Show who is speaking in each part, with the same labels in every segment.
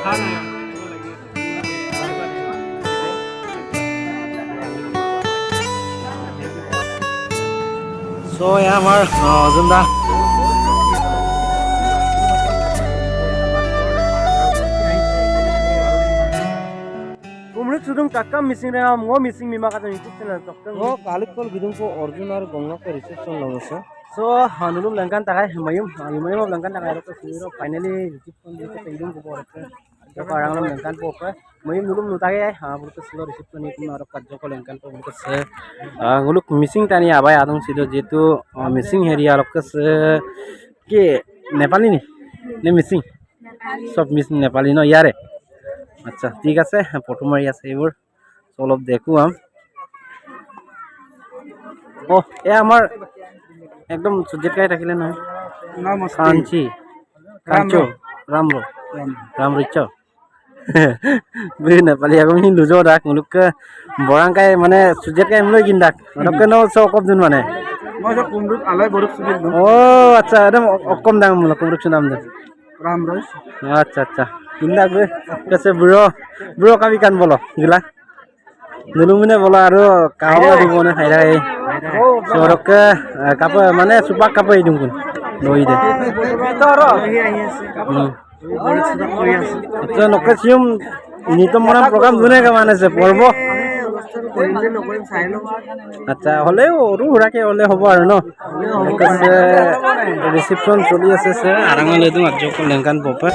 Speaker 1: So yeah, our Zunda. Sudung takam missing na mo missing mima ka YouTube channel takam mo kalikol gidung ko original gongna ko reception logosa so hanulum langkan takai mayum langkan takai ro siro finally reception dito pindung ko borte jo parang langkan po pa mayum nulum nutage ha burto siro reception ni kun aro kadjo ko langkan po burto se nguluk missing tani abai adung sido jetu missing area lokas ke nepali ni ne missing sob missing nepali no yare আচ্ছা ঠিক আছে photo মাৰি আছে এইবোৰ অলপ দেখো ও এ আমাৰ একদম সুজিত কাই থাকিলে নহয় নাম কাঞ্চি কাঞ্চো ৰামৰিচ বিনা পালি আগমি লুজো ডাক মুলুক বৰাংকাই মানে সুজিত কাই লৈ কিন ডাক নকে ন চকপ দিন মানে মই কুমৰুক আলাই বৰুক সুজিত ও আচ্ছা একদম অকম দাম মুলুক কুমৰুক নাম দে ৰামৰিচ আচ্ছা আচ্ছা Indah gue, kasih bro kami kan bolo, gila. Dulu mana bolo aru kau di mana hari sorok ke kapa mana supak kapa hidung pun, doi deh. Itu nokasium ini tuh mana program dunia ke mana sih, porbo. আচ্ছা হলেও ৰু হুৰাকে হলে হ'ব আৰু ন ৰিসেপশন চলি আছে আৰাঙলে তো আজক লেংকান পপা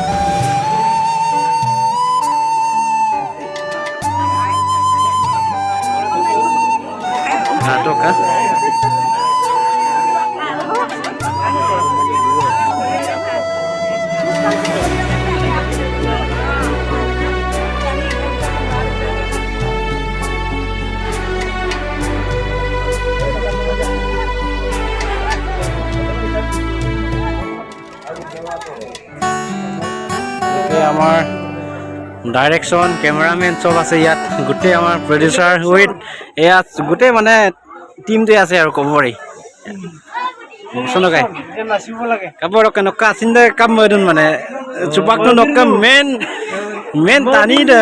Speaker 1: নাটকা আমাৰ ডাইৰেকশন ক্যামেৰাম্যান সব আছে ইয়াত গুটে আমাৰ প্ৰডিউসাৰ উইথ ইয়াত গুটে মানে টিমটো আছে আৰু কবৰি শুনকাই নাচিব লাগে কাবৰ কনকা চিন্তা কাম মইদন মানে চুপাকটো নকা মেন টানি দে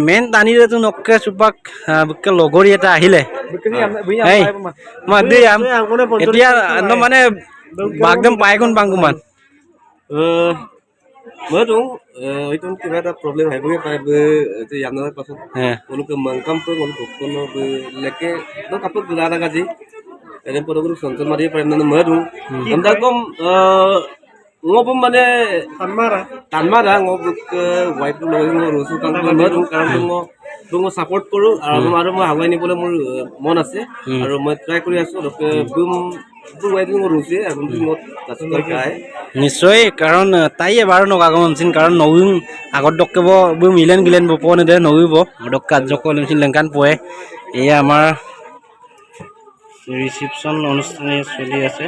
Speaker 1: মেন টানি দে তো নকা চুপাক বুকে লগৰি এটা আহিলে এই মই দেই এতিয়া মানে বাগদম পাইগুন বাংগুমান mới đúng itu kita ada problem hai bagi pai be itu yang nama pasal kalau ke mangkam tu kalau kono be leke no kapuk gula gaji ada program sonson mari pai nama mới đúng anda kom ngobum mane tanmara ngobuk wife tu logi ngorusu kang mới đúng karena মই support কৰো আৰু মই আগুৱাই নিবলৈ মোৰ মন আছে আৰু মই ট্ৰাই কৰি আছো বুম নিশ্চয় কাৰণ তাই এবাৰ নগাগমনচিন কাৰণ নউং আগত ডকেব বুম ইলেন গিলেন বপনে দে নউব ডক কাৰ্যকলমচিন লেংকান পয়ে এয়া আমাৰ ৰিসেপশন অনুষ্ঠান চলি আছে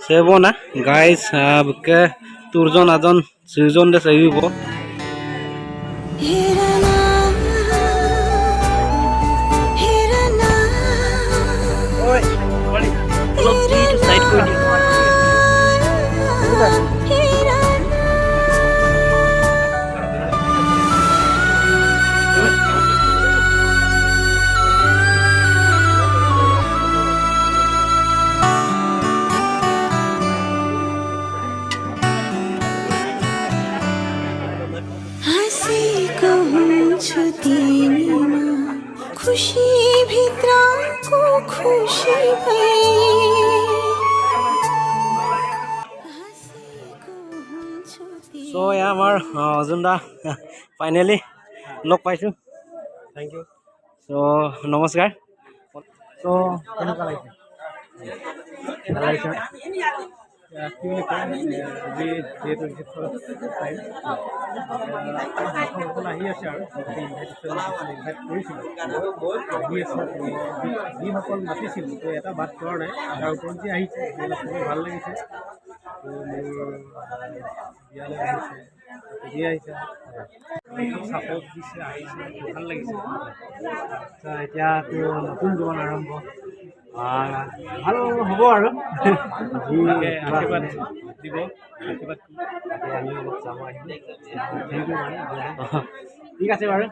Speaker 1: সেব না গাইস বুকে তুৰজন আজন সুজন দে সহিব खुशी भित्रा को खुशी so yeah our Zunda finally log paisu thank you so namaskar so কেনেকুৱা লাগিছে ভাল লাগিছে actually we did time আহি আছে আৰু ইনভাইট কৰিছিল আহি আছে যিসকল মাতিছিল তো এটা বাদ কৰা নাই তাৰ ওপৰত যে আহিছে ভাল লাগিছে বিয়ালৈ আহিছে আহিছে সাপোৰ্ট দিছে আহিছে ভাল লাগিছে এতিয়া নতুন জীৱন আৰম্ভ ভাল হ'ব আৰু
Speaker 2: আশীৰ্বাদ দিব আশীৰ্বাদ
Speaker 1: ঠিক আছে বাৰু